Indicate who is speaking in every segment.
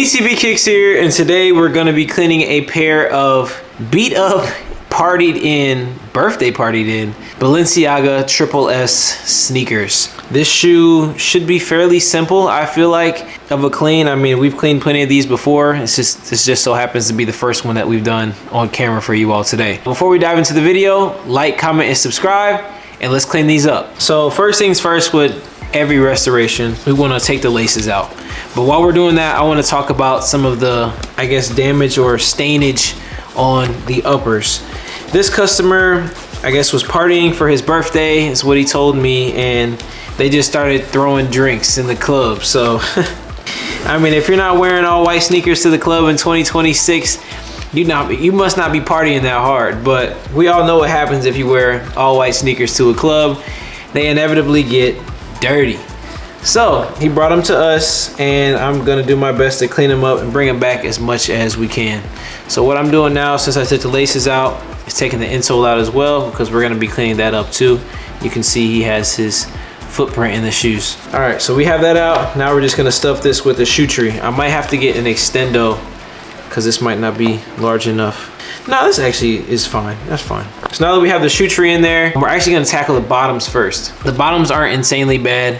Speaker 1: BCB Kicks here, and today we're gonna be cleaning a pair of beat up, birthday partied in Balenciaga Triple S sneakers. This shoe should be fairly simple, I feel like, of a clean. I mean, we've cleaned plenty of these before. This just so happens to be the first one that we've done on camera for you all today. Before we dive into the video, like, comment, and subscribe, and let's clean these up. So first things first, with every restoration, we want to take the laces out. But while we're doing that, I want to talk about some of the, I guess, damage or stainage on the uppers. This customer, I guess, was partying for his birthday, is what he told me, and they just started throwing drinks in the club. So I mean, if you're not wearing all white sneakers to the club in 2026, you must not be partying that hard. But we all know what happens if you wear all white sneakers to a club. They inevitably get dirty. So he brought them to us, and I'm gonna do my best to clean them up and bring them back as much as we can. So what I'm doing now, since I took the laces out, is taking the insole out as well, because we're gonna be cleaning that up too. You can see he has his footprint in the shoes. All right, so we have that out. Now we're just gonna stuff this with a shoe tree. I might have to get an extendo because this might not be large enough. No, this actually is fine. That's fine. So now that we have the shoe tree in there, we're actually gonna tackle the bottoms first. The bottoms aren't insanely bad.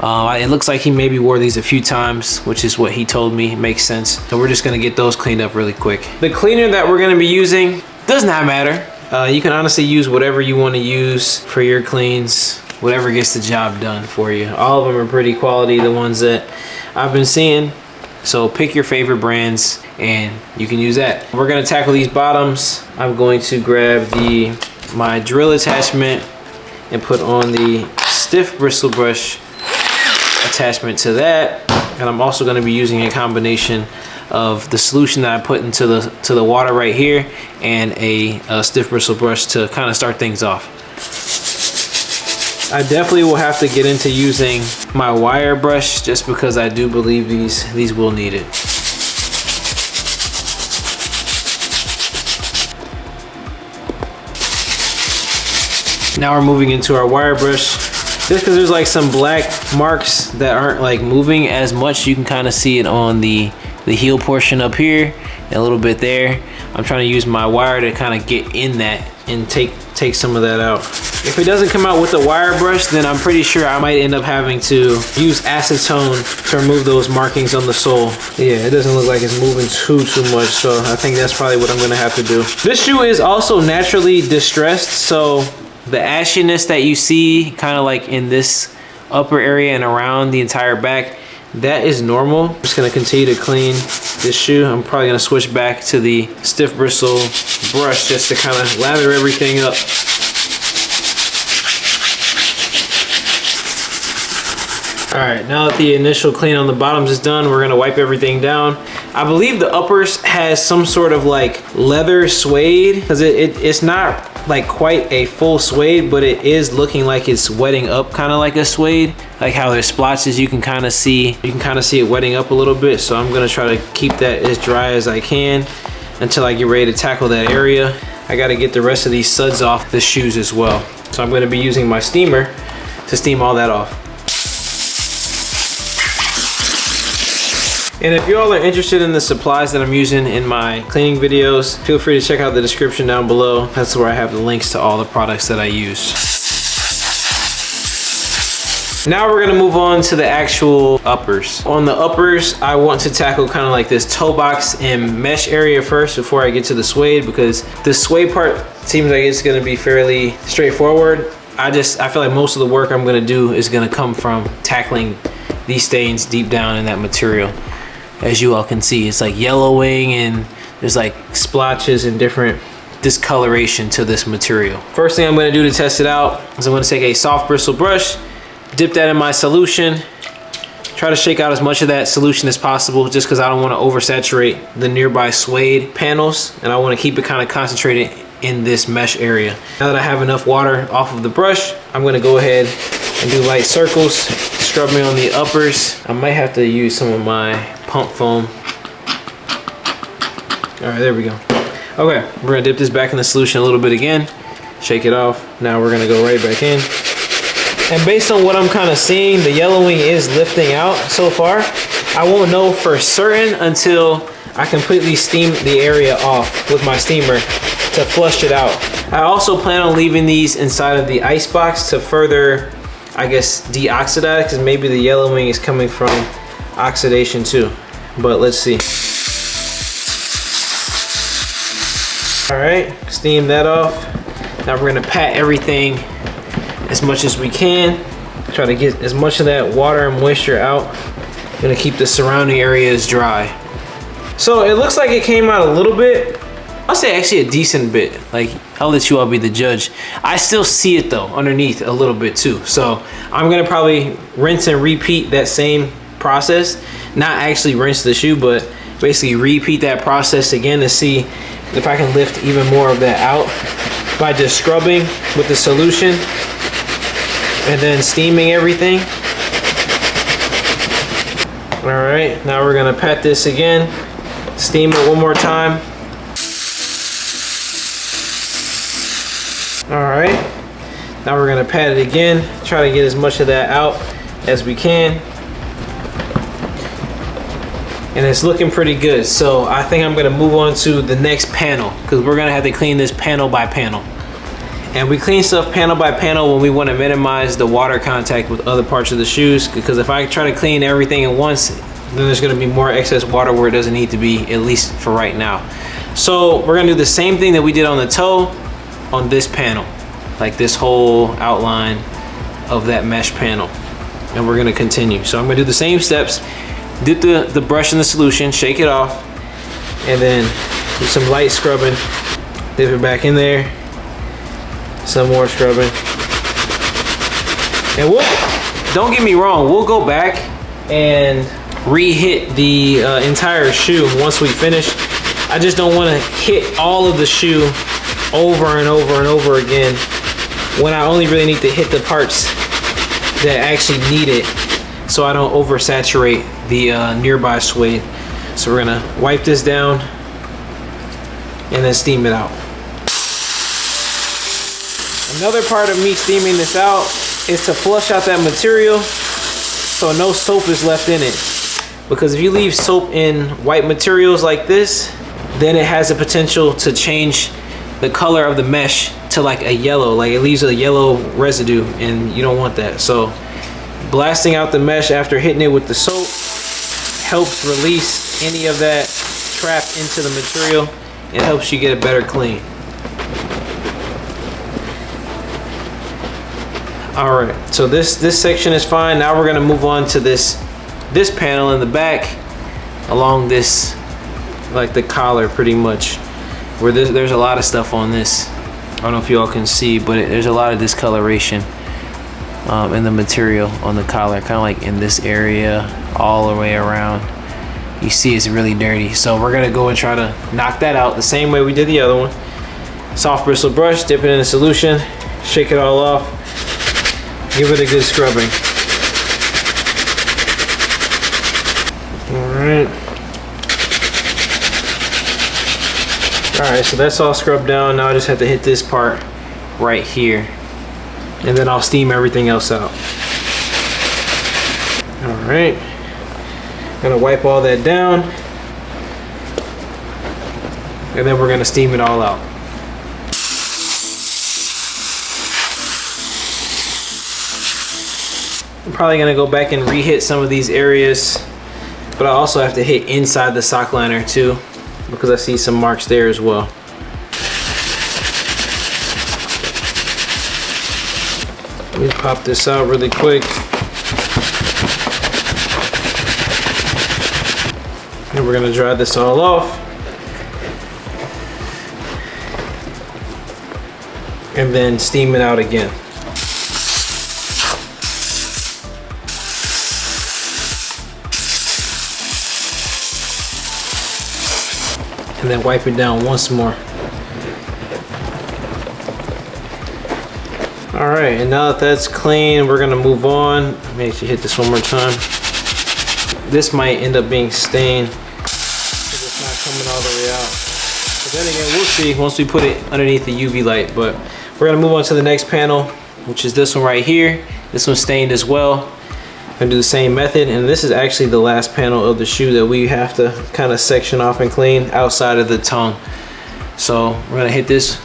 Speaker 1: It looks like he maybe wore these a few times, which is what he told me. It makes sense. So we're just gonna get those cleaned up really quick. The cleaner that we're gonna be using does not matter. You can honestly use whatever you wanna use for your cleans, whatever gets the job done for you. All of them are pretty quality, the ones that I've been seeing. So pick your favorite brands and you can use that. We're gonna tackle these bottoms. I'm going to grab my drill attachment and put on the stiff bristle brush attachment to that. And I'm also gonna be using a combination of the solution that I put into the water right here and a stiff bristle brush to kind of start things off. I definitely will have to get into using my wire brush just because I do believe these will need it. Now we're moving into our wire brush. Just because there's like some black marks that aren't like moving as much, you can kind of see it on the heel portion up here and a little bit there. I'm trying to use my wire to kind of get in that and take some of that out. If it doesn't come out with a wire brush, then I'm pretty sure I might end up having to use acetone to remove those markings on the sole. Yeah, it doesn't look like it's moving too much, so I think that's probably what I'm gonna have to do. This shoe is also naturally distressed, so the ashiness that you see kind of like in this upper area and around the entire back, that is normal. I'm just gonna continue to clean this shoe. I'm probably gonna switch back to the stiff bristle brush just to kind of lather everything up. All right, now that the initial clean on the bottoms is done, we're gonna wipe everything down. I believe the uppers has some sort of like leather suede, because it's not like quite a full suede, but it is looking like it's wetting up kind of like a suede. Like how there's splotches, you can kind of see it wetting up a little bit. So I'm gonna try to keep that as dry as I can until I get ready to tackle that area. I gotta get the rest of these suds off the shoes as well. So I'm gonna be using my steamer to steam all that off. And if you all are interested in the supplies that I'm using in my cleaning videos, feel free to check out the description down below. That's where I have the links to all the products that I use. Now we're gonna move on to the actual uppers. On the uppers, I want to tackle kind of like this toe box and mesh area first before I get to the suede, because the suede part seems like it's gonna be fairly straightforward. I feel like most of the work I'm gonna do is gonna come from tackling these stains deep down in that material. As you all can see, it's like yellowing and there's like splotches and different discoloration to this material. First thing I'm gonna do to test it out is I'm gonna take a soft bristle brush, dip that in my solution, try to shake out as much of that solution as possible, just because I don't want to oversaturate the nearby suede panels, and I want to keep it kind of concentrated in this mesh area. Now that I have enough water off of the brush, I'm gonna go ahead and do light circles, scrubbing on the uppers. I might have to use some of my pump foam. All right, there we go. Okay, we're gonna dip this back in the solution a little bit again, shake it off. Now we're gonna go right back in. And based on what I'm kind of seeing, the yellowing is lifting out so far. I won't know for certain until I completely steam the area off with my steamer to flush it out. I also plan on leaving these inside of the ice box to further, I guess, deoxidize, because maybe the yellowing is coming from oxidation too. But let's see. All right, steam that off. Now we're gonna pat everything as much as we can. Try to get as much of that water and moisture out. Gonna keep the surrounding areas dry. So it looks like it came out a little bit. I'll say actually a decent bit. Like, I'll let you all be the judge. I still see it though underneath a little bit too. So I'm gonna probably rinse and repeat that same process. Not actually rinse the shoe, but basically repeat that process again to see if I can lift even more of that out by just scrubbing with the solution and then steaming everything. All right, now we're gonna pat this again, steam it one more time. All right, now we're gonna pat it again, try to get as much of that out as we can. And it's looking pretty good. So I think I'm gonna move on to the next panel, because we're gonna have to clean this panel by panel. And we clean stuff panel by panel when we want to minimize the water contact with other parts of the shoes, because if I try to clean everything at once, then there's going to be more excess water where it doesn't need to be, at least for right now. So we're going to do the same thing that we did on the toe on this panel, like this whole outline of that mesh panel. And we're going to continue. So I'm going to do the same steps, dip the brush in the solution, shake it off, and then do some light scrubbing, dip it back in there. Some more scrubbing. And don't get me wrong, we'll go back and re-hit the entire shoe once we finish. I just don't want to hit all of the shoe over and over and over again when I only really need to hit the parts that actually need it, so I don't oversaturate the nearby suede. So we're gonna wipe this down and then steam it out. Another part of me steaming this out is to flush out that material so no soap is left in it. Because if you leave soap in white materials like this, then it has the potential to change the color of the mesh to like a yellow, like it leaves a yellow residue, and you don't want that. So blasting out the mesh after hitting it with the soap helps release any of that trapped into the material. It helps you get a better clean. All right, so this section is fine. Now we're gonna move on to this panel in the back along this, like the collar pretty much, where there's a lot of stuff on this. I don't know if you all can see, but there's a lot of discoloration in the material on the collar, kind of like in this area all the way around. You see it's really dirty. So we're gonna go and try to knock that out the same way we did the other one. Soft bristle brush, dip it in a solution, shake it all off. Give it a good scrubbing. All right. All right, so that's all scrubbed down. Now I just have to hit this part right here, and then I'll steam everything else out. All right. Gonna wipe all that down, and then we're gonna steam it all out. I'm probably gonna go back and re-hit some of these areas, but I also have to hit inside the sock liner too, because I see some marks there as well. Let me pop this out really quick. And we're gonna dry this all off. And then steam it out again. And then wipe it down once more. All right, and now that that's clean, we're gonna move on. Let me actually hit this one more time. This might end up being stained because it's not coming all the way out. But then again, we'll see once we put it underneath the UV light. But we're gonna move on to the next panel, which is this one right here. This one's stained as well. Gonna do the same method, and this is actually the last panel of the shoe that we have to kind of section off and clean outside of the tongue. So we're gonna hit this.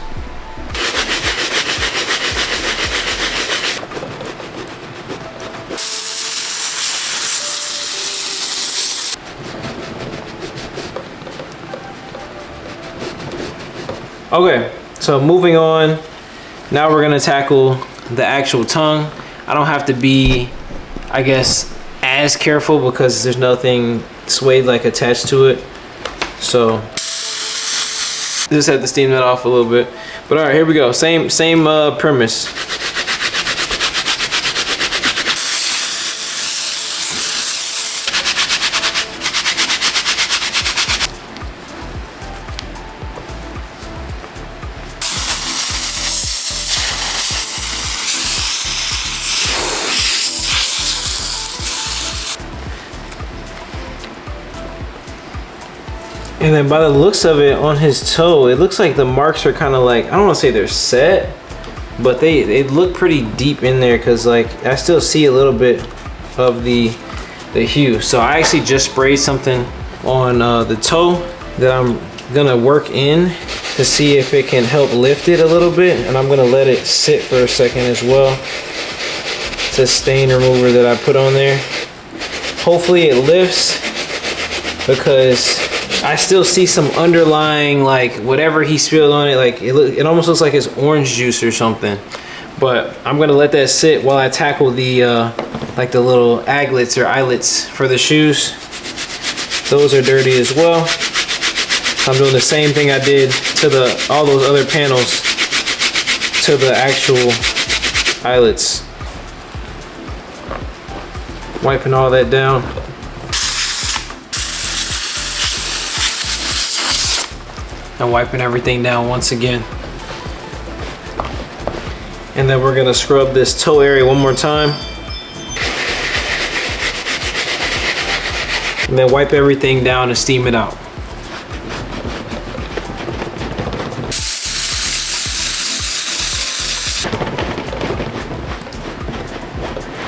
Speaker 1: Okay, so moving on, now we're gonna tackle the actual tongue. I don't have to be, I guess, as careful because there's nothing suede like attached to it. So just have to steam that off a little bit. But all right, here we go. Same premise. And then by the looks of it on his toe, it looks like the marks are kind of like, I don't want to say they're set, but they look pretty deep in there because like I still see a little bit of the hue. So I actually just sprayed something on the toe that I'm gonna work in to see if it can help lift it a little bit, and I'm gonna let it sit for a second as well. It's a stain remover that I put on there. Hopefully it lifts, because I still see some underlying, like whatever he spilled on it, like it almost looks like it's orange juice or something. But I'm gonna let that sit while I tackle the like the little aglets or eyelets for the shoes. Those are dirty as well. I'm doing the same thing I did to all those other panels to the actual eyelets. Wiping all that down. And wiping everything down once again. And then we're gonna scrub this toe area one more time. And then wipe everything down and steam it out.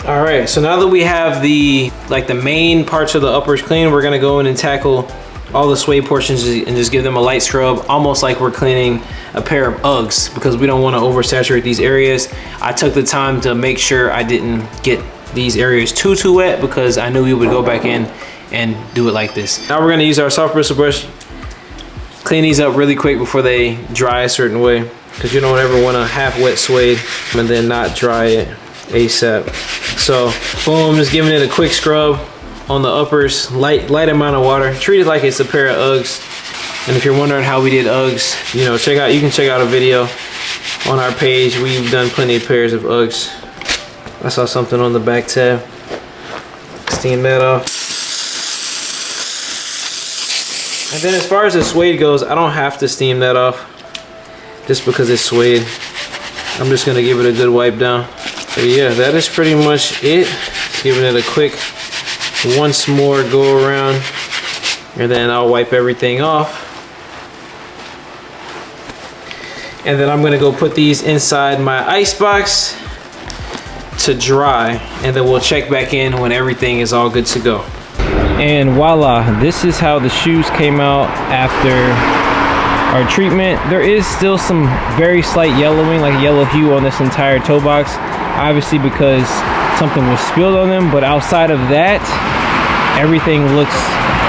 Speaker 1: All right, so now that we have the main parts of the uppers clean, we're gonna go in and tackle all the suede portions and just give them a light scrub, almost like we're cleaning a pair of Uggs, because we don't want to oversaturate these areas. I took the time to make sure I didn't get these areas too wet, because I knew we would go back in and do it like this. Now we're gonna use our soft bristle brush, clean these up really quick before they dry a certain way, because you don't ever want to half wet suede and then not dry it ASAP. So boom, just giving it a quick scrub on the uppers, light amount of water. Treat it like it's a pair of Uggs. And if you're wondering how we did Uggs, you know, you can check out a video on our page. We've done plenty of pairs of Uggs. I saw something on the back tab. Steam that off. And then as far as the suede goes, I don't have to steam that off just because it's suede. I'm just gonna give it a good wipe down. But yeah, that is pretty much it. Just giving it a quick once more go around, and then I'll wipe everything off. And then I'm gonna go put these inside my ice box to dry, and then we'll check back in when everything is all good to go. And voila, this is how the shoes came out after our treatment. There is still some very slight yellowing, like yellow hue on this entire toe box, obviously because something was spilled on them, but outside of that, everything looks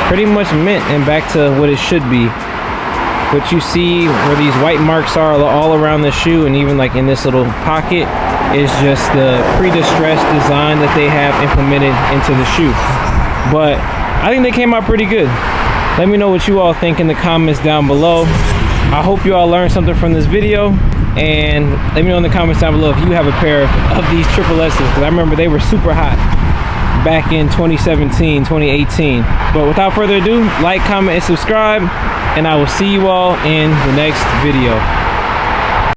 Speaker 1: pretty much mint and back to what it should be. What you see where these white marks are all around the shoe, and even like in this little pocket, is just the pre-distressed design that they have implemented into the shoe. But I think they came out pretty good. Let me know what you all think in the comments down below. I hope you all learned something from this video, and let me know in the comments down below if you have a pair of these triple S's, because I remember they were super hot back in 2017, 2018. But without further ado, like, comment, and subscribe, and I will see you all in the next video.